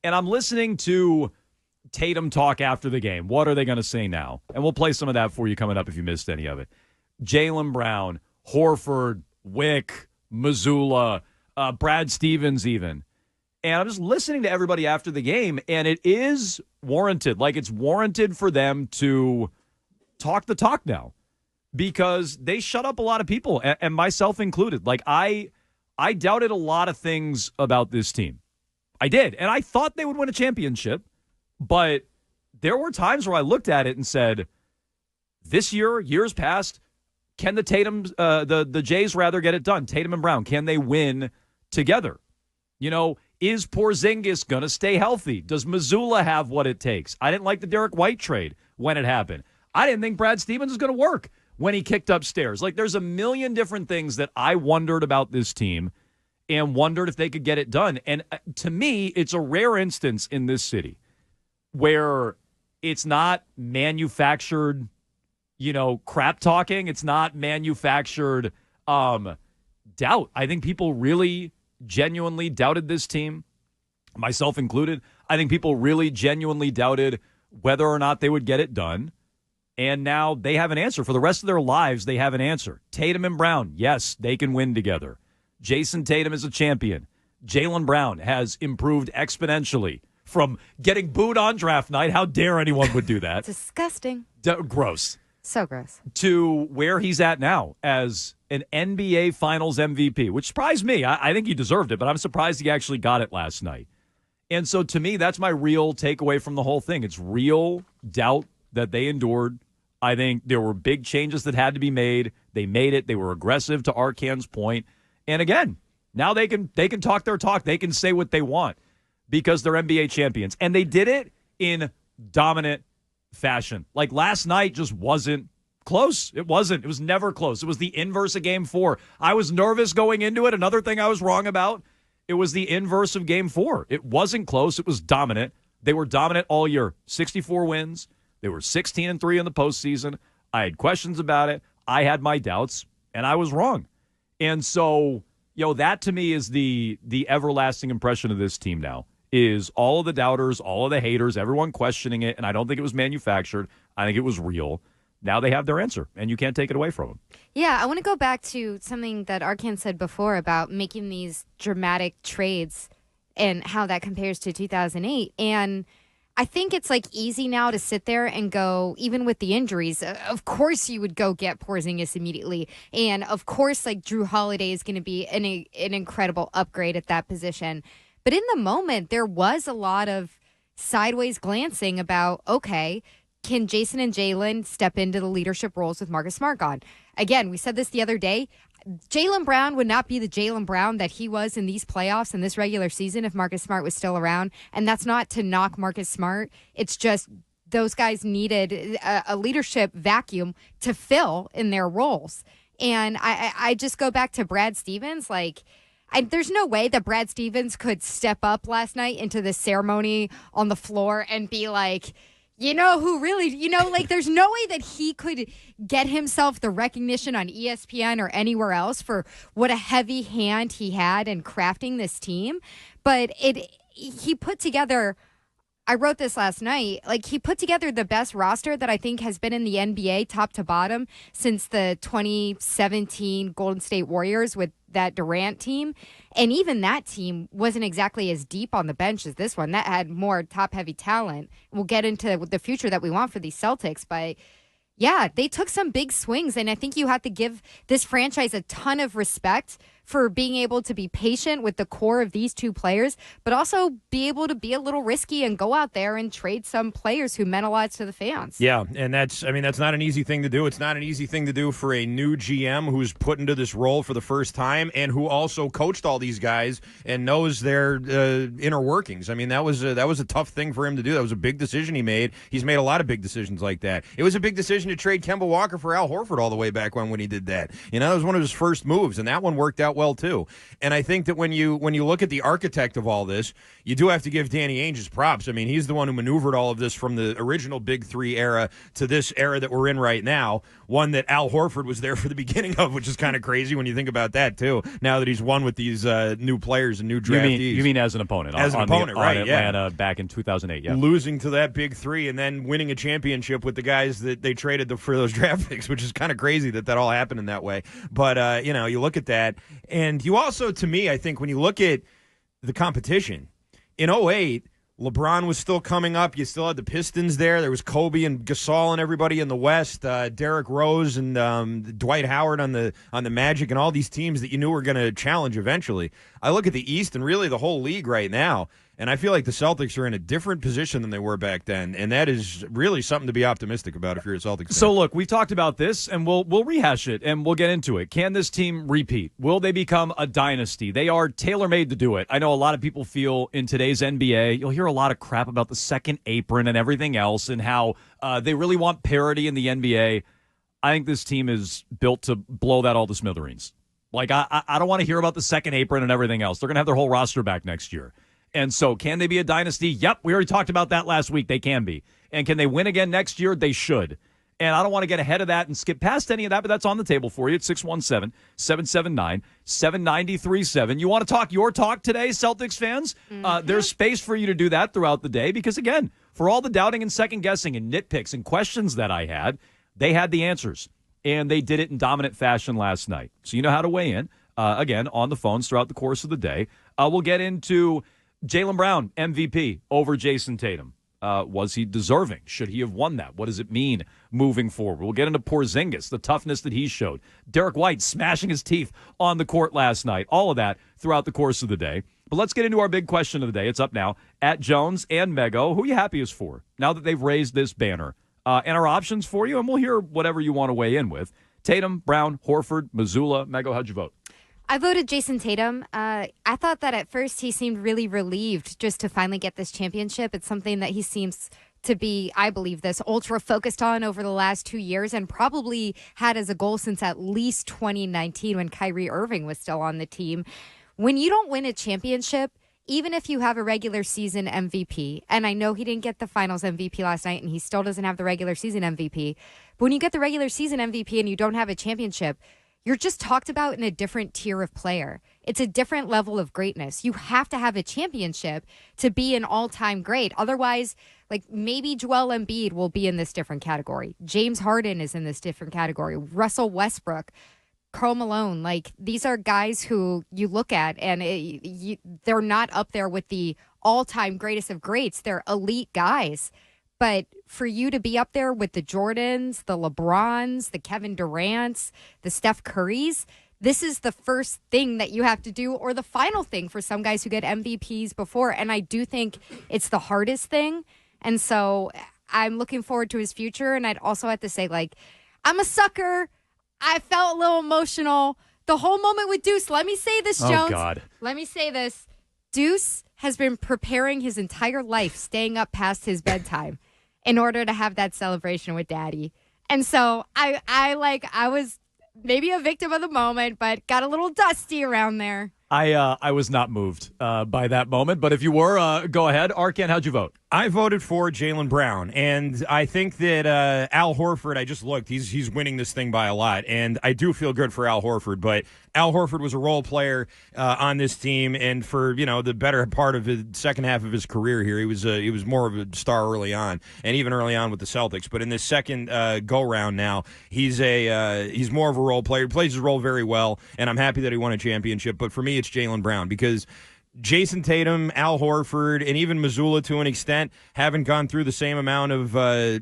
And I'm listening to Tatum talk after the game. What are they going to say now? And we'll play some of that for you coming up if you missed any of it. Jaylen Brown, Horford, Wick, Missoula, Brad Stevens even. And I'm just listening to everybody after the game, and it is warranted. Like, it's warranted for them to talk the talk now because they shut up a lot of people, and myself included. Like, I doubted a lot of things about this team. I did, and I thought they would win a championship, but there were times where I looked at it and said, this year, years past, can the the Jays rather get it done? Tatum and Brown, can they win together? You know, is Porzingis going to stay healthy? Does Missoula have what it takes? I didn't like the Derek White trade when it happened. I didn't think Brad Stevens was going to work when he kicked upstairs. Like, there's a million different things that I wondered about this team and wondered if they could get it done. And to me, it's a rare instance in this city where it's not manufactured, crap talking. It's not manufactured doubt. I think people really genuinely doubted this team, myself included. I think people really genuinely doubted whether or not they would get it done. And now they have an answer. For the rest of their lives, they have an answer. Tatum and Brown, yes, they can win together. Jason Tatum is a champion. Jaylen Brown has improved exponentially from getting booed on draft night. How dare anyone would do that? Disgusting. Gross. So gross. To where he's at now as an NBA Finals MVP, which surprised me. I think he deserved it, but I'm surprised he actually got it last night. And so to me, that's my real takeaway from the whole thing. It's real doubt that they endured. I think there were big changes that had to be made. They made it. They were aggressive, to Arcand's point. And again, now they can talk their talk. They can say what they want because they're NBA champions. And they did it in dominant fashion. Like, last night just wasn't close. It wasn't. It was never close. It was the inverse of Game 4. I was nervous going into it. Another thing I was wrong about, it was the inverse of Game 4. It wasn't close. It was dominant. They were dominant all year. 64 wins. They were 16-3 in the postseason. I had questions about it. I had my doubts, and I was wrong. And so, that to me is the everlasting impression of this team now, is all of the doubters, all of the haters, everyone questioning it, and I don't think it was manufactured. I think it was real. Now they have their answer, and you can't take it away from them. Yeah, I want to go back to something that Arcand said before about making these dramatic trades and how that compares to 2008. And I think it's easy now to sit there and go, even with the injuries, of course you would go get Porzingis immediately. And of course, Drew Holiday is going to be an incredible upgrade at that position. But in the moment, there was a lot of sideways glancing about, okay, can Jason and Jaylen step into the leadership roles with Marcus Smart gone? Again, we said this the other day. Jaylen Brown would not be the Jaylen Brown that he was in these playoffs and this regular season if Marcus Smart was still around. And that's not to knock Marcus Smart. It's just those guys needed a leadership vacuum to fill in their roles. And I just go back to Brad Stevens. There's no way that Brad Stevens could step up last night into the ceremony on the floor and be like, who really, there's no way that he could get himself the recognition on ESPN or anywhere else for what a heavy hand he had in crafting this team. But he put together, I wrote this last night, he put together the best roster that I think has been in the NBA top to bottom since the 2017 Golden State Warriors with that Durant team. And even that team wasn't exactly as deep on the bench as this one. That had more top-heavy talent. We'll get into the future that we want for these Celtics. But, yeah, they took some big swings. And I think you have to give this franchise a ton of respect for being able to be patient with the core of these two players, but also be able to be a little risky and go out there and trade some players who meant a lot to the fans. Yeah, and that's not an easy thing to do. It's not an easy thing to do for a new GM who's put into this role for the first time and who also coached all these guys and knows their inner workings. That was a tough thing for him to do. That was a big decision he made. He's made a lot of big decisions like that. It was a big decision to trade Kemba Walker for Al Horford all the way back when he did that. That was one of his first moves, and that one worked out well too. And I think that when you look at the architect of all this, you do have to give Danny Ainge his props. I mean, he's the one who maneuvered all of this from the original Big Three era to this era that we're in right now, one that Al Horford was there for the beginning of, which is kind of crazy when you think about that too, now that he's won with these new players and new draftees. You mean as an opponent? As an opponent, right, on Atlanta back in 2008, yeah. Losing to that Big Three and then winning a championship with the guys that they traded for those draft picks, which is kind of crazy that all happened in that way. But, you look at that, and you also, to me, I think when you look at the competition, in '08, LeBron was still coming up. You still had the Pistons there. There was Kobe and Gasol and everybody in the West. Derrick Rose and Dwight Howard on the Magic and all these teams that you knew were going to challenge eventually. I look at the East and really the whole league right now, and I feel like the Celtics are in a different position than they were back then, and that is really something to be optimistic about if you're a Celtics fan. So, look, we've talked about this, and we'll rehash it, and we'll get into it. Can this team repeat? Will they become a dynasty? They are tailor-made to do it. I know a lot of people feel in today's NBA, you'll hear a lot of crap about the second apron and everything else and how they really want parity in the NBA. I think this team is built to blow that all to smithereens. Like, I don't want to hear about the second apron and everything else. They're going to have their whole roster back next year. And so can they be a dynasty? Yep, we already talked about that last week. They can be. And can they win again next year? They should. And I don't want to get ahead of that and skip past any of that, but that's on the table for you at 617-779-7937. You want to talk your talk today, Celtics fans? There's space for you to do that throughout the day because, again, for all the doubting and second-guessing and nitpicks and questions that I had, they had the answers. And they did it in dominant fashion last night. So you know how to weigh in, again, on the phones throughout the course of the day. We'll get into Jaylen Brown, MVP, over Jason Tatum. Was he deserving? Should he have won that? What does it mean moving forward? We'll get into Porzingis, the toughness that he showed. Derek White smashing his teeth on the court last night. All of that throughout the course of the day. But let's get into our big question of the day. It's up now. At Jones and Mego, who are you happiest for now that they've raised this banner? And our options for you, and we'll hear whatever you want to weigh in with. Tatum, Brown, Horford, Mazzulla. Mego, how'd you vote? I voted Jason Tatum. I thought that at first he seemed really relieved just to finally get this championship. It's something that he seems to be, I believe this, ultra focused on over the last 2 years and probably had as a goal since at least 2019 when Kyrie Irving was still on the team. When you don't win a championship, even if you have a regular season MVP, and I know he didn't get the finals MVP last night and he still doesn't have the regular season MVP, but when you get the regular season MVP and you don't have a championship, you're just talked about in a different tier of player. It's a different level of greatness. You have to have a championship to be an all-time great. Otherwise, like maybe Joel Embiid will be in this different category. James Harden is in this different category. Russell Westbrook, Karl Malone, like these are guys who you look at and they're not up there with the all-time greatest of greats. They're elite guys. But for you to be up there with the Jordans, the LeBrons, the Kevin Durants, the Steph Currys, this is the first thing that you have to do, or the final thing for some guys who get MVPs before. And I do think it's the hardest thing. And so I'm looking forward to his future. And I'd also have to say, like, I'm a sucker. I felt a little emotional. The whole moment with Deuce, let me say this, Jones. Oh, God. Let me say this. Deuce has been preparing his entire life, staying up past his bedtime in order to have that celebration with Daddy. And so I was maybe a victim of the moment, but got a little dusty around there. I was not moved by that moment, but if you were, go ahead. Arcand, how'd you vote? I voted for Jaylen Brown, and I think that Al Horford, I just looked, he's winning this thing by a lot, and I do feel good for Al Horford, but Al Horford was a role player on this team, and for the better part of the second half of his career here, he was more of a star early on, and even early on with the Celtics. But in this second go round now, he's more of a role player. He plays his role very well, and I'm happy that he won a championship. But for me, it's Jaylen Brown because Jason Tatum, Al Horford, and even Mazzulla to an extent haven't gone through the same amount of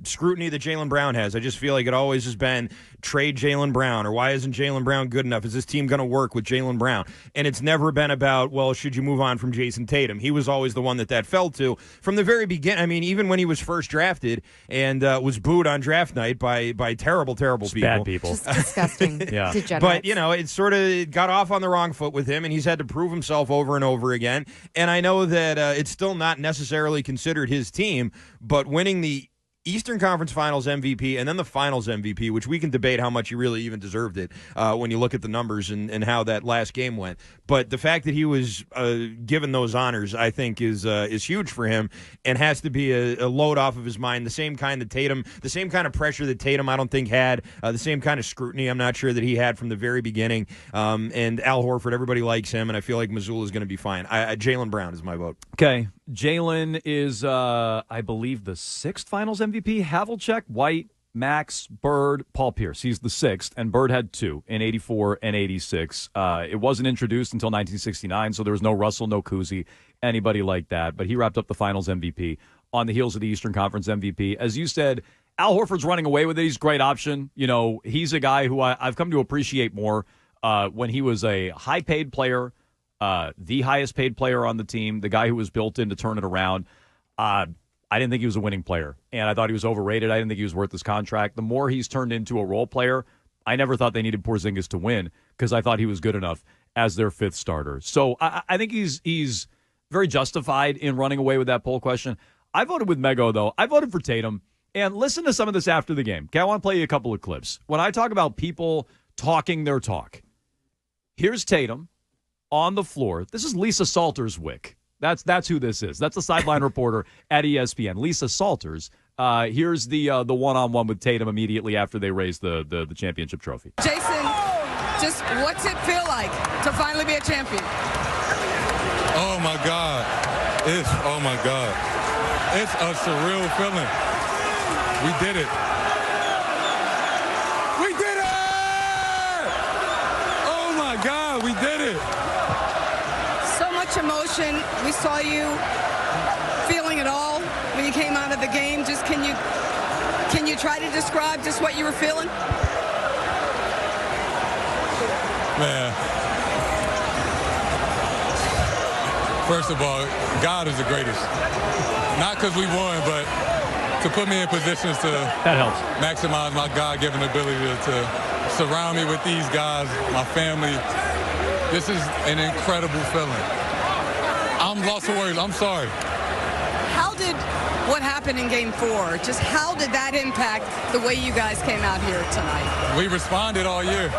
scrutiny that Jaylen Brown has. I just feel like it always has been trade Jaylen Brown, or why isn't Jaylen Brown good enough? Is this team going to work with Jaylen Brown? And it's never been about, well, should you move on from Jason Tatum? He was always the one that fell to from the very beginning. I mean, even when he was first drafted and was booed on draft night by terrible people. Bad people. Just disgusting. Yeah. Degenerates. But, it sort of got off on the wrong foot with him, and he's had to prove himself over and over again. And I know that it's still not necessarily considered his team, but winning the Eastern Conference Finals MVP, and then the Finals MVP, which we can debate how much he really even deserved it when you look at the numbers and how that last game went. But the fact that he was given those honors, I think, is huge for him and has to be a load off of his mind. The same kind of pressure that Tatum, I don't think, had. The same kind of scrutiny, I'm not sure that he had from the very beginning. And Al Horford, everybody likes him, and I feel like Mazzulla is going to be fine. Jaylen Brown is my vote. Okay. Jaylen is, I believe, the 6th Finals MVP. Havlicek, White, Max, Bird, Paul Pierce. He's the 6th, and Bird had 2 in 84 and 86. It wasn't introduced until 1969, so there was no Russell, no Kuzi, anybody like that. But he wrapped up the Finals MVP on the heels of the Eastern Conference MVP. As you said, Al Horford's running away with it. He's a great option. You know, he's a guy who I've come to appreciate more when he was a high-paid player, the highest-paid player on the team, the guy who was built in to turn it around. I didn't think he was a winning player, and I thought he was overrated. I didn't think he was worth his contract. The more he's turned into a role player, I never thought they needed Porzingis to win because I thought he was good enough as their 5th starter. So I think he's very justified in running away with that poll question. I voted with Mego, though. I voted for Tatum. And listen to some of this after the game. Okay, I want to play you a couple of clips. When I talk about people talking their talk, here's Tatum on the floor. This is Lisa Salters' wick. That's who this is. That's the sideline reporter at ESPN, Lisa Salters. Here's the one-on-one with Tatum immediately after they raise the championship trophy. Jason, just what's it feel like to finally be a champion? Oh my God. It's a surreal feeling. We did it. We did it! Oh my God, we did it. So much emotion. We saw you feeling it all when you came out of the game. Just can you try to describe just what you were feeling? Man. First of all, God is the greatest. Not because we won, but to put me in positions to that helps maximize my God-given ability to surround me with these guys, my family. This is an incredible feeling. I'm lost for words. I'm sorry. How did what happened in Game 4, just how did that impact the way you guys came out here tonight? We responded all year,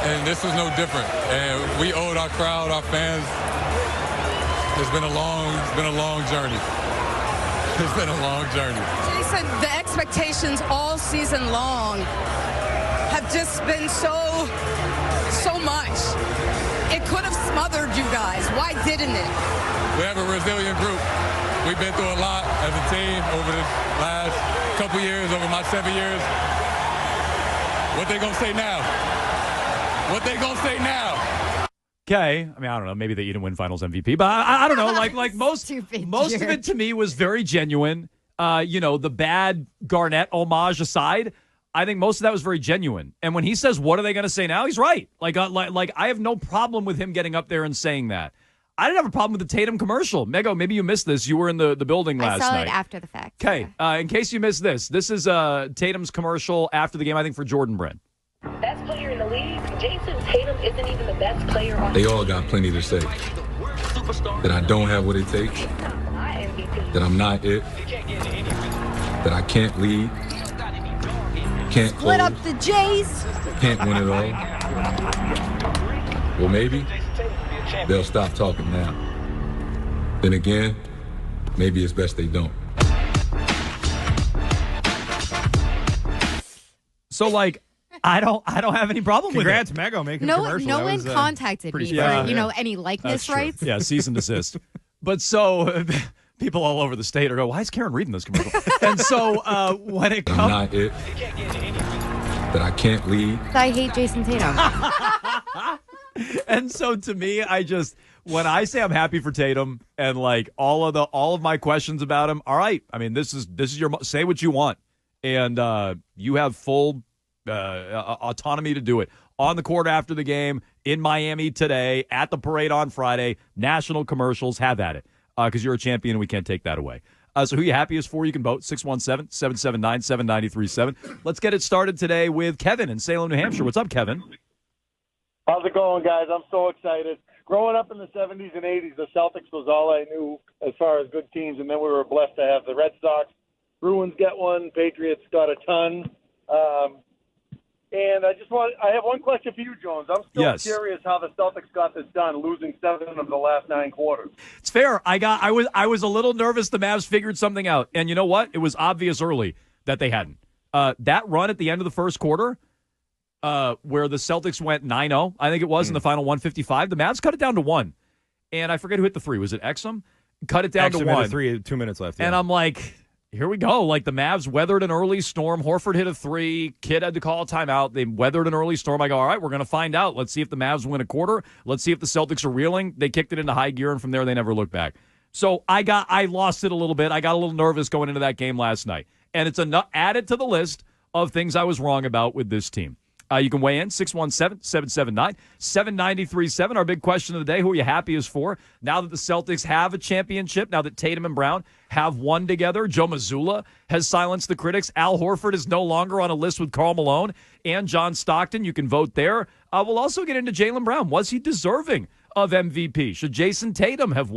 and this was no different. And we owed our crowd, our fans. It's been a long journey. It's been a long journey. Jason, the expectations all season long have just been so much. It could have smothered you guys. Why didn't it? We have a resilient group. We've been through a lot as a team over the last couple years, over my 7 years. What they gonna say now? What they gonna say now? Okay, I mean, I don't know. Maybe they didn't win Finals MVP, but I don't know. Like most of it to me was very genuine. The bad Garnett homage aside, I think most of that was very genuine. And when he says, "What are they going to say now?" He's right. Like I have no problem with him getting up there and saying that. I didn't have a problem with the Tatum commercial. Mego, maybe you missed this. You were in the building last night. I saw it after the fact. Okay, in case you missed this is Tatum's commercial after the game. I think for Jordan Brand. Best player in the league, Jason Tatum isn't even the best player on They all got plenty to say. That I don't have what it takes. That I'm not it. That I can't lead. Can't close. Split up the Jays. Can't win it all. Well, maybe they'll stop talking now. Then again, maybe it's best they don't. So, I don't have any problem Congrats, with it. Mego, making a No commercial. one contacted me for any likeness rights. Yeah, cease and desist. But so people all over the state are going, why is Karen reading this commercial? And so when it comes... I'm not it. That I can't lead. I hate Jason Tatum. And so to me, when I say I'm happy for Tatum and all of my questions about him, all right, I mean, this is your, say what you want. And you have full autonomy to do it on the court after the game, in Miami today, at the parade on Friday, national commercials, have at it because you're a champion and we can't take that away. So who you happiest for, you can vote 617-779-7937. Let's get it started today with Kevin in Salem, New Hampshire. What's up, Kevin? How's it going, guys? I'm so excited. Growing up in the 70s and 80s, the Celtics was all I knew as far as good teams, and then we were blessed to have the Red Sox, Bruins get one. Patriots got a ton. And I have one question for you, Jones. I'm still curious how the Celtics got this done, losing 7 of the last 9 quarters. It's fair. I was a little nervous the Mavs figured something out. And you know what? It was obvious early that they hadn't. That run at the end of the first quarter, where the Celtics went 9-0, I think it was, in the final 155, the Mavs cut it down to 1. And I forget who hit the 3. Was it Exum? Cut it down to 1. Hit a 3, 2 minutes left. Yeah. And I'm like, here we go. Like, the Mavs weathered an early storm. Horford hit a 3. Kidd had to call a timeout. They weathered an early storm. I go, all right, we're going to find out. Let's see if the Mavs win a quarter. Let's see if the Celtics are reeling. They kicked it into high gear, and from there they never looked back. So I lost it a little bit. I got a little nervous going into that game last night. And it's added to the list of things I was wrong about with this team. You can weigh in, 617-779-7937. Our big question of the day, who are you happiest for? Now that the Celtics have a championship, now that Tatum and Brown have won together, Joe Mazzulla has silenced the critics. Al Horford is no longer on a list with Karl Malone and John Stockton. You can vote there. We'll also get into Jaylen Brown. Was he deserving of MVP? Should Jason Tatum have won?